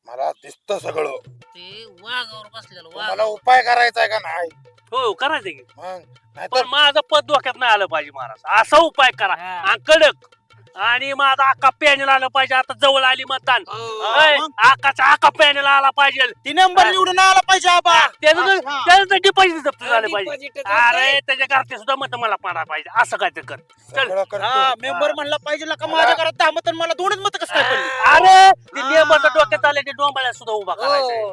मला दिसतं सगळं. ते वाघावर बसलेलं तुम्हाला वाघ. उपाय करायचा आहे का नाही? हो करायचं की मग नाहीतर पण माझं पद डोक्यात नाही आलं पाहिजे महाराज असा उपाय करा हा. आणि कडक आणि माझा आका पॅनल आलं पाहिजे आता जवळ आली मतदान होय, आकाचा आका पॅनल आला पाहिजे ती नंबर निवडून आला पाहिजे आबा. त्याचं डिपॉझिट जप्त झालं पाहिजे Deposit अरे त्याच्या घरचे सुद्धा मत मला पाडा पाहिजे असं काय कर चल सगळं करतो. मेंबर म्हणला पाहिजे का माझ्या घरात 10 मत मला 2च मत कसं काय पडली? अरे ते नेमचं डोक्यात आले ते डोंबाळ्या सुद्धा उभा करायचंय हो.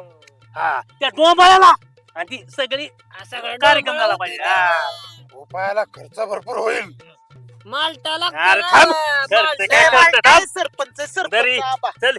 हा त्या डोंबाळ्याला आणि ती सगळी सगळं कार्यक्रम झाला डोंबाळ पाहिजे होते हा. ना. उपायाला खर्च भरपूर होईल. मालटा लागतो अरे ना, थांब. मालटा. खर्च काय करतं, थांब. सरपंच तरी आबा. चल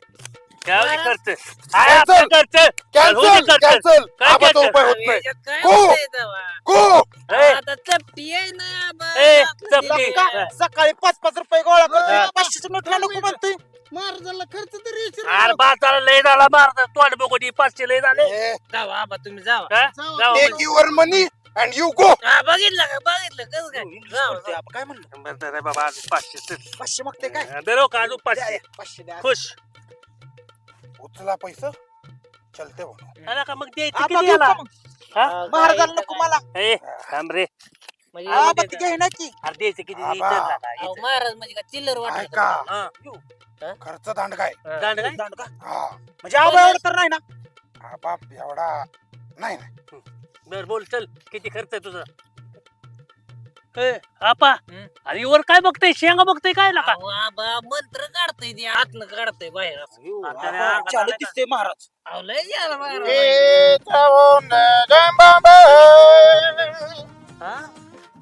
काय महाराज. खर्च आहे आपलं खर्च चल, होऊ दे कॅन्सल खर्च. कॅन्सल. काय आबाचा cancel? उपाय होत नाही. याच्यात काय गो. होतंय तेव्हा? गो. ए, आता चपटी आहे ना बा. ए, आपलं चपटी. दिली. हा. सकाळी 5-5 रुपये गोळा करतोय हा. 500च्या नोटला नको म्हणतोय. महाराजांना खर्च तरी अरे बाजारा लय झाला मारत तोंड बघून 500 लय झाले ए, जावा आबा तुम्ही जावा. हा? जाऊ take your money and you go. हा, बघितलं का बघितलं कसं काय जावा, जावा. आबा काय म्हणलं? बरं, बरं, बाबा आज 500 चल. 500 मागते काय? दरो का अजून 500 500 द्या. खुश उचला पैसा चलते म्हणून. आला का मग द्यायचं आबा किती घेऊ याला? का मग? हा? महाराजांना नको मला. ए, थांब रे म्हणजे आबा एवढं ती देता. घे ना की. अरे द्यायचं किती आबा. इथं झाला, अहो, इथं. महाराज म्हणजे का चिल्लर वाटत ऐका हा. खर्च दांड काय? दांड काय? दांड का? हा म्हणजे आबा एवढं तर नाही ना. आबा एवढा नाही नाही. बर बोल चल किती खर्च आहे तुझा ए, आपा हं? अरे वर काय बघताय शेंगा बघताय काय नका अहो, आबा मंत्र काढतय ते आतनं काढतय बाहेर असं. आबा, चालू दिसते महाराज. अहो, लय झालं महाराज. ए, जाऊन जंबाबा. हा?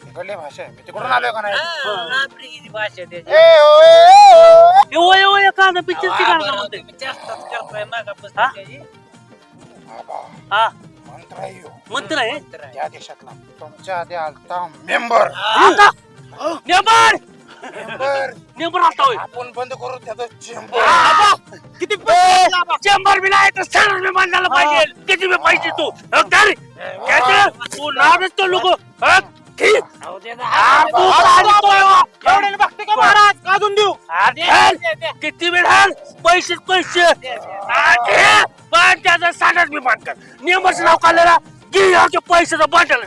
इकडली भाषा आहे. मी तिकडून आलोय का नाही? हा, आफ्रिकेची भाषा त्याची. ए, ओ, ए, ओ. एवढं एवढं एखादं पिक्चरची अहो, गाणं आबा, म्हणतोय तुम्ही जास्तच करताय मागापासून हा? त्याची. आबा हा मंत्र आहे ह्यो. मंत्र आहे मंत्र आहे. या देशातला तुमच्या आधी आलता मेंबर. आता नेबर मेंबर नेबर आता होय आपण बंद करू त्याचं चेंबर. आबा, किती चेंबर बी नाही तर सर मी बांधायला पाहिजे किती बी पाहिजे तू तर तू नावच तो लोक अहो, त्याचा एवढ्याने बघते का महाराज? अजून देऊ. किती वेळ पैसे पैसे पण त्याचा साठाच मी बांधतात नियमाचं नाव काढलेला घे पैशाचं बांधल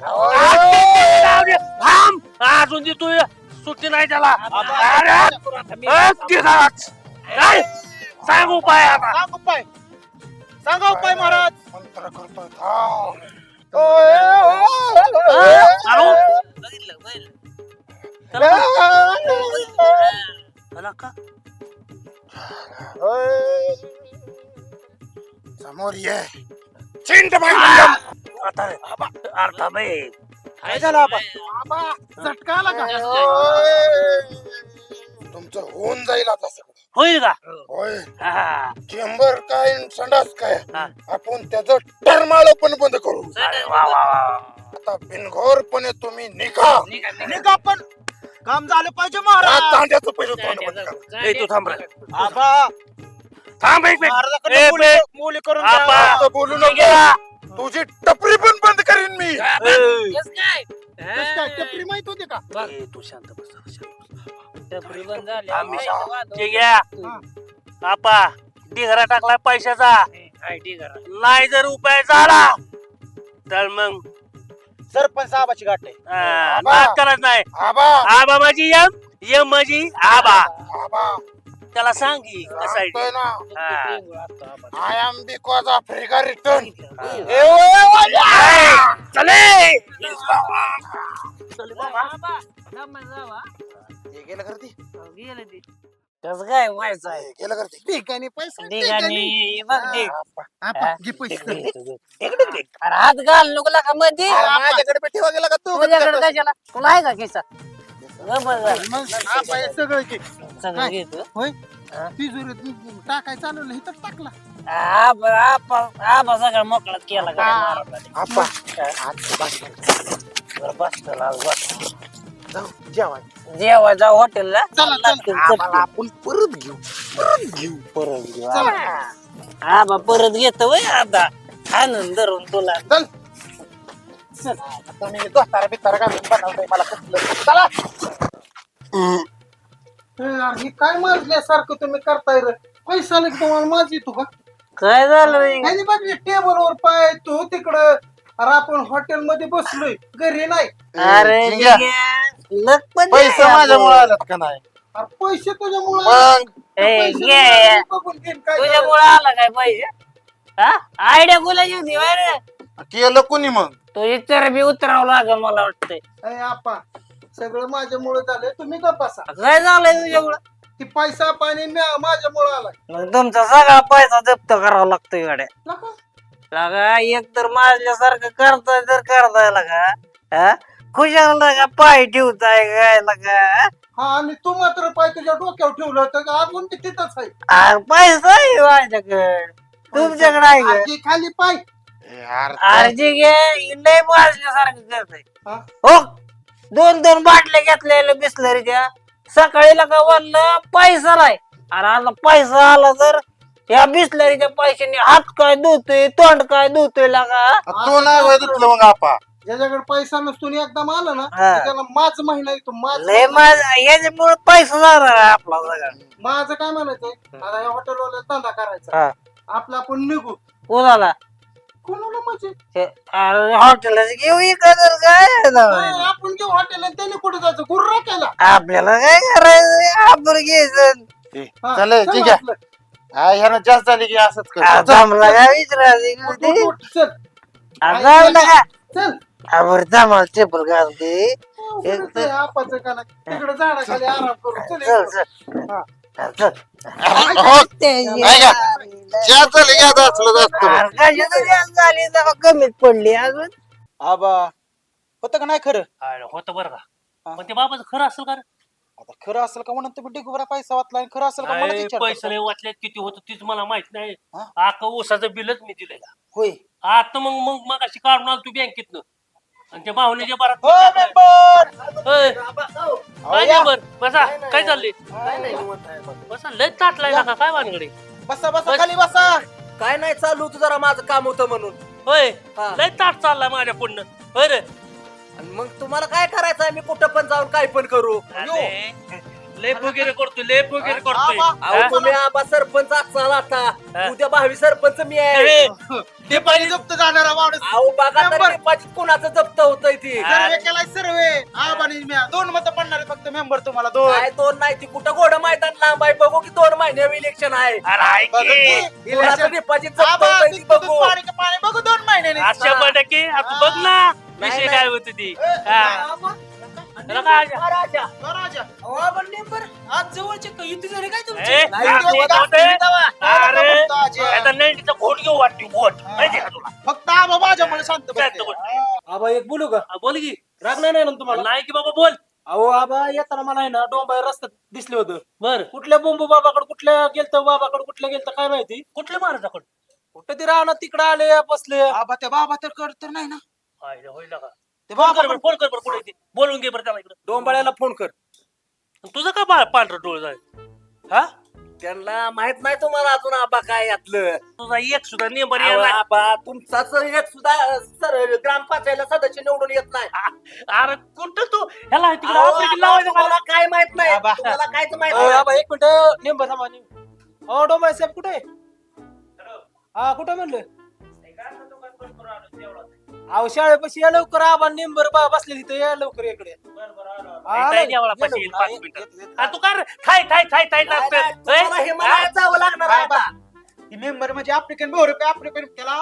थांब अजून देतोय सुट्टी नाही त्याला अरे तिघाच. काय? सांग उपाय आता सांग उपाय. सांगा उपाय महाराज. मंत्र करतो थांब. चालू बघितलं बघितलं. झाला का समोर ये चिंट बांधून. आता रे अर्धा बाई काय झालं आबा? आबा झटका आला का? तुमचं होऊन जाईल आता सगळं. होईल का होय हा. चेंबर काय संडास काय हा. आपण त्याचं टरमाळ पण बंद करू. अरे वा वा वा. आता बिनघोरपणे तुम्ही निघा. निघा पण काम झालं पाहिजे या महाराज. तांड्याचं पहिलं तोंड बंद करा. ए तू थांब रे आबा थांब एक मिनिट महाराजाकडे ए, मुली- मुली करून द्या. आबा. आता बोलू नको. तुझी टपरी पण बंद करीन मी. कसं काय? कसं काय? टपरी माहित होती का? ए, तू शांत बस जरा, शांत बस. टपरी बंद झाली. आम्ही आम्ही शांत. वाद- ठीक आहे आपा डिघरा टाकलाय पैशाचा आयटी करा. नाही जर उपाय झाला तर मग सरपंच साहेबाची गाठ आहे. नाद करत नाही आबा आबा माझी यम यम माझी आबा आबा त्याला सांग की कसं आहे ते. सांगतोय ना. हा. I am because Africa return. चले आबा, थांबा, जावा. गेलं करती गेलं ते. कसं काय व्हायचं आहे? गेलं करती. ठिकाणी पैसा ठिकाणी बघ ते. आपा, घे पैसे. अरे हात घाल नको लागा मध्ये. माझ्याकडे पे ठेवा गेला का तू? तुझ्याकडे कशाला? तुला आहे का खिसा? बरं. मग आपा हे सगळं घे. सगळं काय? घेतो. होय तिजोरीत टाकाय चालवलं इथं टाकला. आबा सगळा मोकळाच केला का महाराजाने. आप्पा बरं, बस चला, बस. जाऊ जेवाय. जेवा जाऊ हॉटेलला. चला, चला. आम्हाला आपण परत घेऊ. परत घेऊ. आबा परत घेतो वय आता आनंद धरून तुला. चल आता मी दोस्तारा बिस्तारा घालून बनवतोय मला कसलं. चला. हे यार, हे काय मारल्यासारखं तुम्ही करताय रे? पैसा लगे तुम्हाला माझी येतो का? काय झालं रे? ह्यानी बघ टेबलवर पाय तू तिकडं. अरे आपण हॉटेलमध्ये बसलोय घरी नाही. अरे जिंग्या, लखपती पैसे माझ्यामुळे आलात का नाही? अरे पैसे तुझ्यामुळे मग बघून घेईन काय तुझ्यामुळे आला काय पाहिजे? हा आयडिया बोलायची होती बाय रे. केलं कोणी मग? तुझी चरबी उतरावं लागेल मला वाटतंय. करायचं? आपा सगळं माझ्यामुळे झालंय, तुम्ही का बसा. काय झालंय तुझ्यामुळं? ती पैसा पाणी माझ्यामुळे आलाय. मग तुमचा सगळा पैसा जप्त करावा लागतोय गाड्या. नका. लगा एक तर माझ्यासारखं करताय तर करताय लगा. हा खुशाल लगा पाय ठेवताय काय लगा. हा आणि तू मात्र पाय तुझ्या डोक्यावर ठेवलं होतं का अजून ते तिथंच आहे. अरे पैसा आहे माझ्याकडे. तुमच्याकडे आहे का? आजी खाली पाय. यार अर्जी घे लय माझ्यासारखं करताय. हा? हो 2-2 बाटल्या घेतलेल्या बिस्लरीच्या. सकाळी लगा वरलं पैसा नाही. अरे आता पैसा आला तर या बिस्लरीच्या पैशाने हात काय धुतोय तोंड काय धुतोय लगा. तू नाही होय धुतलं मग आपा? ज्याच्याकडे पैसा नसतो आणि एकदम आला ना हा. त्याला माझ महिना येतो लय माझा याच्यामुळे पैसा जाणार आहे आपला सगळा. माझं काय म्हणायचंय आता या हॉटेलवाला धंदा करायचा. हा. आपला आपण निघू. कोणाला? कोणाला म्हणजे अरे हॉटेलच घेऊ इकडं काय काय आपण घेऊ हॉटेल त्याने कुठे जायचं गुर्रा केला. आपल्याला काय करायचं आपण घ्यायचं. हा, चल चल ठीक आहे. आपलं. ह्यानं जास्त झाली की असंच कर. जमला काय उठ, विचारायचं. उठ, चल जमला का? चल आपण जमाल चप्पल घालते. उघडच आहे, आपाचं का नाही तिकडे झाडाखाली आराम करू चल चल इकडं. चल हा. चल. हो, नाही का? ज्या झाली की आता असलं असतं. अरे कशाचं जास्त झाली तेव्हा कमीच पडली अजून. आबा होतं का नाही खरं? होतं बरं का पण ते बाबाचं खरं असेल का रे? आता खरं असेल का म्हणून तुम्ही डिगुबरा पैसा वाचला आणि खरं असेल का मला नाही, विचारता पैसे का? लय वाटल्यात किती होतं तीच मला माहित नाही. हा? आका ऊसाचं बिलच मी दिलंय का होय आता मग अशी काढून आलो तू बँकेतनं आणि त्या भावनेच्या बारात हो मेंबर होय. अहो, काय या. नंबर बसा काय चाललंय बसा लय ताटलाय ना का काय वानगडे बसा बसा खाली बसा. काय नाही चालू होतं जरा माझं काम होतं म्हणून. होय हा. लय ताट चाललाय माझ्या पुढनं होय रे आणि मग तुम्हाला काय करायचंय मी कुठं पण जाऊन काय पण करू. अरे, लय वगैरे करतोय लय वगैरे करतोय अहो हा? तुम्ही आबा सरपंच असाल आता हा. उद्या भावी सरपंच मी आहे. अरे, ते पाणी जप्त जाणारा माणूस. अहो बघा तर मेंबर. डिपॉझिट कुणाचं जप्त होतंय ती. सर्वे केलाय सर्वे. आबानी म्या. 2 मतं पडणार आहेत फक्त मेंबर तुम्हाला 2. काय 2 नाही ती कुठं गोड मैदान लांब आहे बघू की 2 महिन्यावर इलेक्शन आहे. अरे, ऐक की. कुणाचं डिपॉझिट जप्त आबा होतंय ती दूध बघू. पाणी का पाणी बघू 2 महिन्याने. आज 100% आता बघ ना विषय नाही. काय होत ती हा. त्याला काय आज- आज जवळचे इथे झाले काय ए, नाही, आज तेव्हा येत का? होते. अरे, म्हणतो आज? आता नंदीचा घोट घेऊ वाटते घोट माहिती का तुला फक्त आबा माझ्यामुळे शांत शांत बसते. बस. आबा एक बोलू का? हा, बोल की राग नाही ना तुम्हाला? नाही की बाबा बोल अहो आबा येताना मला आहे ना डोंबाई रस्त्यात दिसले होतं. बर कुठल्या बोंबू बाबाकडे कुठल्या गेलतं बाबाकडे कुठल्या गेलतं काय माहिती. कुठल्या महाराजाकडे कुठं ते राहणार तिकडे आले बसले. आबा त्या बाबा तर कर तर नाही ना. होईल का ते फोन बाबा कर बरं, फोन कर बरं कुठे ती बोलून घे बरं त्याला इकडं डोंबाळ्याला फोन कर. तुझं का पांढरं डोळ जाय हा त्यांना माहित नाही तुम्हाला अजून आबा काय यातलं. तुझा एक सुद्धा नेंबर अहो, यायला आबा तुमचाच एक सुद्धा ग्रामपंचायतला सदस्य निवडून येत नाही. अरे कुठं तू ह्याला तिकडे अहो, आफ्रिकेला आबा, लावायचं का? तुम्हाला काय माहित नाही आबा. तुम्हाला कायच माहित अहो, नाही. आबा एक मिनिट नेंबर थांबा हो डोंबाई साहेब कुठे? हा कुठे म्हणलं? अहो शाळेपाशी या लवकर आबा नेंबर बसले तिथे या लवकर इकडे. हा, इथं नाही, यावं या पाचशे, लवकर. पाच हा, मिनिटं. येत- येत- आणि तू कर थाय थाय थाय थाय नाही, लागतोय. नाही, तुम्हाला होय? हिमालयात जावं लागणार आहे आबा. आता. ही मेंबर म्हणजे आफ्रिकन बहुरूपी आफ्रिकन त्याला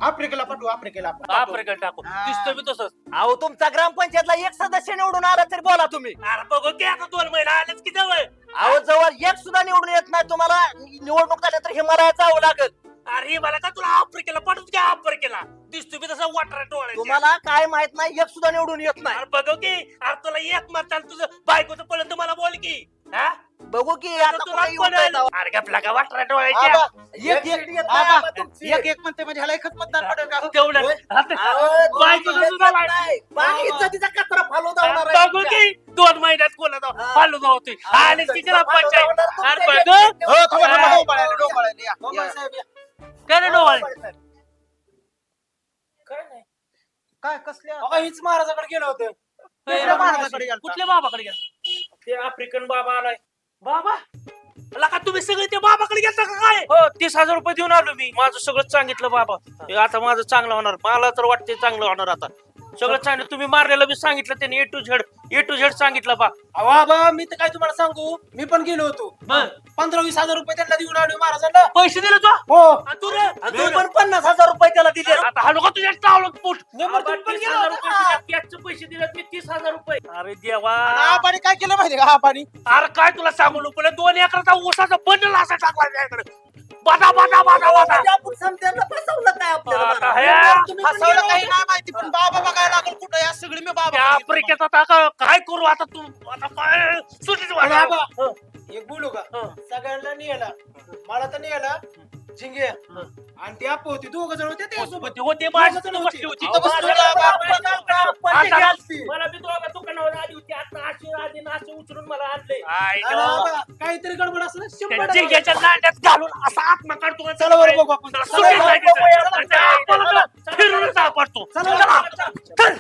आफ्रिकेला पाठवू आफ्रिकेला आपण. आफ्रिकेला टाकू हा. दिसतो मी तसंच अहो तुमचा ग्रामपंचायतला एक सदस्य निवडून आला तरी बोला तुम्ही. अरे बघू की आता 2 महिना आलेच की जवळ अहो जवळ एक सुद्धा निवडून येत नाही तुम्हाला निवडणूक झाल्या तर हिमालयात जावं लागेल. अरे मला का तुला आफ्रिकेला पाठवू की आफ्रिकेला दिसतो मी तसा वाटर डोळ्याच्या तुम्हाला काय माहित नाही एक सुद्धा निवडून येत नाही. अरे बघू की अरे तुला एक मतदान तुझं बायकोचं पडलं तुम्हाला बोल की हा बघू की आता तुला कुठे येऊन पडेल. जाऊ. अरे गपला का वाटर डोळ्याच्या आबा, एक येत नाही आबा, आबा तुमची. एक म्हणते म्हणजे ह्याला एकच मतदान पडेल का? तेवढं अहो, बायकोचं तुम्ही सुद्धा येत नाही. बाकी इज्जतीचा कचरा फालूदा होणार आहे बघू तुमच्या. की 2 महिन्यात कोणा जाऊ हा. फालू जाऊ तू आणि तिकडे फालू पंचायत होणार अरे तुमच्या बघ इज्जतीचा. हो, थांबा, थांबा, हा. डोंबाळ्याला, डोंबाळ्याला या. डोंबाई या. साहेब या. काय रे डोळे काय नाही. काय कसल्या अहो, हीच महाराजाकडे गेलं होतं. कुठल्या महाराजाकडे गेलता? कुठल्या बाबाकडे गेला ते आफ्रिकन बाबा आलाय. बाबा लका तुम्ही सगळे ते बाबाकडे घेता का काय? हो 30,000 रुपये देऊन आलो मी. माझं सगळं सांगितलं बाबा. हे आता माझं चांगलं होणार. मला तर वाटते चांगलं होणार आता. सगळं चांगलं तुम्ही मारलेलं बी सांगितलं त्यांनी ए टू झेड सांगितलं बा. बाबा मी तर काय तुम्हाला सांगू, मी पण गेलो होतो. बर 15-20 हजार रुपये त्यांना देऊन आलो महाराजांना. पैसे दिले तो हो तू रे मी पण 50,000 रुपये त्याला दिले. आता हलू का तुझ्या टावलं पोट नंबर तुम्ही पण गेला होता. त्याचे पैसे दिले मी 30,000 रुपये. अरे देवा आबाने काय केलं माहिती का आबानी? अरे काय तुला सांगू नको 2 एकराचा ऊसाचा बंडल असा टाकला त्याकडे. बादा बादा बादा बादा आपण समजायला फसवलं काय आपल्याला आता बघा. हे तुम्ही पण फसवलं गेला काही होता. नाही माहिती पण बाबा बघायला लागल कुठं या सगळी मी त्या बाबा आफ्रिकेत आता काय करू आता तू आता काय सुटीच आणि वाटा. आबा, एक बोलू का? हं. सगळ्यांना नेला, मला तर नेला झिंगे आणि ते आपू होती, दोघ जण होते ते सोबत. होते माझ्या जण बसली होती. तिथं बसली होती. मला बी दोघा दुकानावर आली होती. आता अशी उचलून मला आणले. आणि आबा, काहीतरी गडबड असं 100% जिंक्याच्या नांड्यात घालून असा आत्मा काढतो. चला बरं बघू आपण. त्याला चला, सुट्टीच नाही चला, त्याचं. फिरून सापडतो. चला, चला. चला. चल.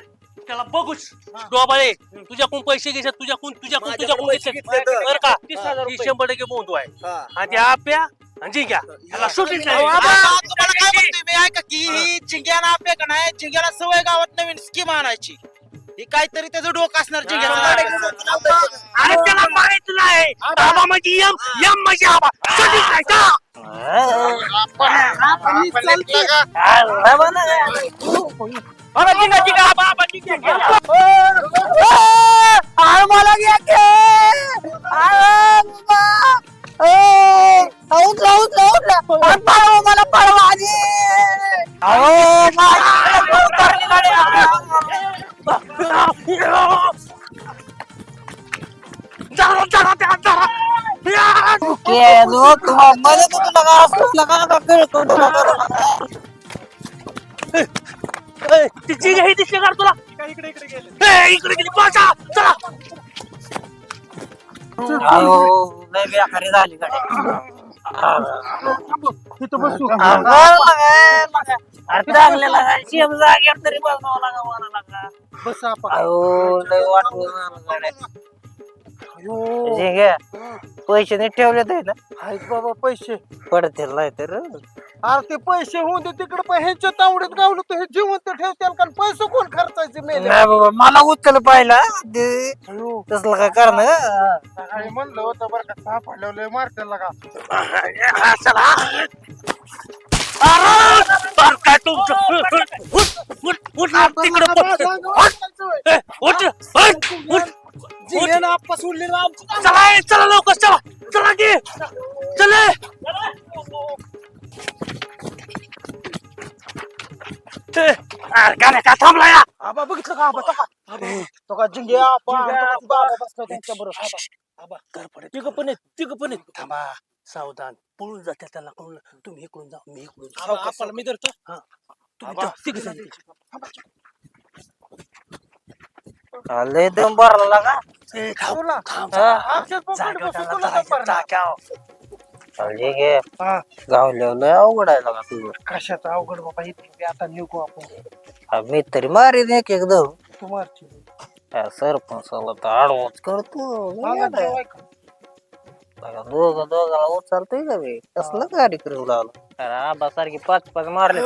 त्याला बघूच डोबाळे तुझ्याकडून पैसे घ्यायचे तुझ्याकडून पैसे घेतले तर. बरं का 30,000 ती रुपये. 100% मोहतो आहे. हा. आणि त्या आप्या आणि जिंक्या त्याला सुट्टीच नाही. तुम्हाला काय म्हणतोय मी ऐका की ही चिंग्याना आपल्या का नाही चिंग्याला सवय गावात नवीन स्कीम आणायची ही काहीतरी त्याचं डोकं असणार चिंग्याचं हा. अरे त्याला माहित नाही आबा म्हणजे यम म्हणजे आबा सुट्टीच नाही. चला. आबा जिंका आबा जिंका. मला घ्या की. मला पळवा आधी. ती जिंक हे दिसले का तुला? इकडे इकडे गेले. इकडे गेली पाचा. चला. लय बेकारी झाली गाडी. अरे चांगल्याला शेम जागेवर तरी बसवावं लागा मला लागा. बस आपण. अहो लय वाटलं गाड्या. पैसे नाही ठेवले तर ना आहेत बाबा पैसे पडतील नाही तर अरे ते पैसे होऊन दे तिकडे पण ह्यांच्या तावडीत गावलं तर हे जिवंत ठेवतील कारण पैसे कोण खर्चायचे मेले नाही बाबा मला उचल पाहिला तसलं काय करणं आणि म्हणलं होतं बरं का सापडल्यावर मारतील का अरे काय तुमचं उठ तिकडं जिंग्यानं आप्पा सोडलेलं आमचं. चला लवकर चला की चले. गाण्या का थांबला या. आबा बघितलं का आबा तो का जिंग्या बाबा बसला त्यांच्या बरोबर. तिघ पण थांबा सावधान पळून जाते त्याला कळून तुम्ही इकडून जा मी इकडून जाऊ. आपल्याला मी धरतो. लय दम भरला लागा गावल्या लय अवघड आहे लागा तुझं. कशाचा अवघड बाबा इथे आता निघू आपण मी तरी मारीन एक एकदम तू मारची सरपंचाला तर आडवच करतो दोघाला उचलतोय का मी कसलं कार्यक्रम लावला अरे आबा सारखी 5-5 मारले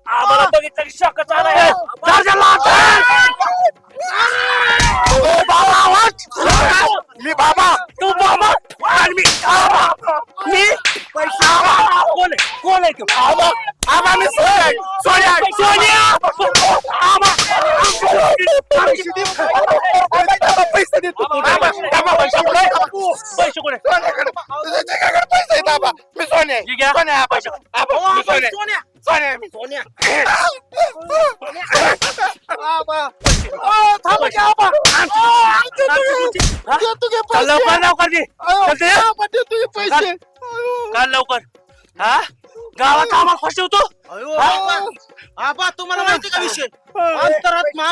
आम्हाला बघितलं की शॉकच आलाय. मी बाबा तू बाबा आणि मी कोण आहे तू? आबा मी सोन्या पैसे देतो पैसे कोण पैसे आहेत आबा मी सोन्या ठीक आहे. सोन्या आबा मी सोन्या सोन्या मी सोन्या आबा थांबा की आबा देतो की पैसे लवकर दे. चलते. आबा देतो की पैसे काल लवकर हा गावात आम्हाला फसवतो. आबा तुम्हाला माहिती का विषय अंतरात्मा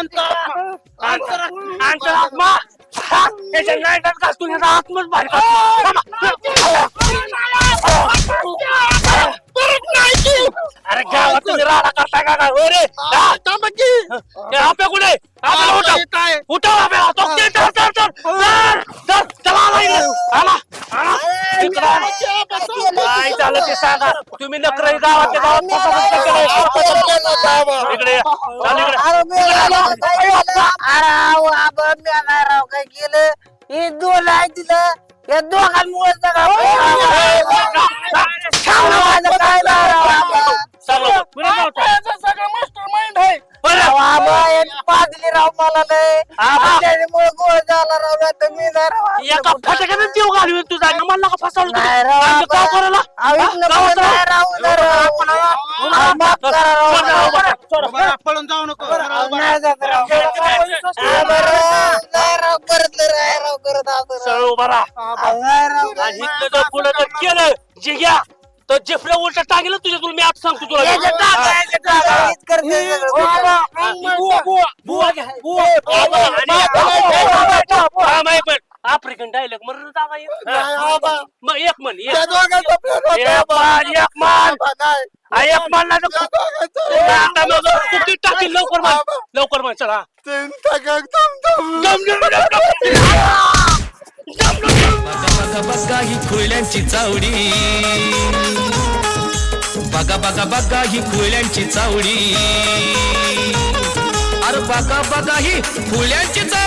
अंतरात्मा त्याच्या नाईटात घासून याचा आत्मच बाहेर अरे गावात तुम्ही राडा करताय का काय? हो रे थांबा की आपल्या कुठे आपल्याला उठव काय उठव आपल्याला तो चल काय झालं ते सांगा. तुम्ही नकर गावातल्या गावात इकडे या. चाल इकडे. काय केलं हे दोन आहे तिथं या दोघांमुळे काय चाललो. पुढे जाऊ. पाजली राव मला लय त्याच्यामुळे गोळ झाला राव नाही तर मी नाही राव एका फटक्याने देऊ घालून तुझा मला का फसवलं तुम्ही? नाही राव आमचं गाव करायला? पळून जाऊ नको सरळ उभा राहा. आणि इथलं जर पुढे जर केलं जे घ्या तर जेफऱ्या उलट टाकेल तुझ्या. मी आता सांगतो तुला. आफ्रिकन डायलॉग मरण जागा मग एक म्हण एक मान कुठे टाकील लवकर म्हण चला. बघा बघा ही खुळ्यांची चावडी, बघा बघा बघा ही खुळ्यांची चावडी, अरे बघा बघा ही खुळ्यांची चावडी.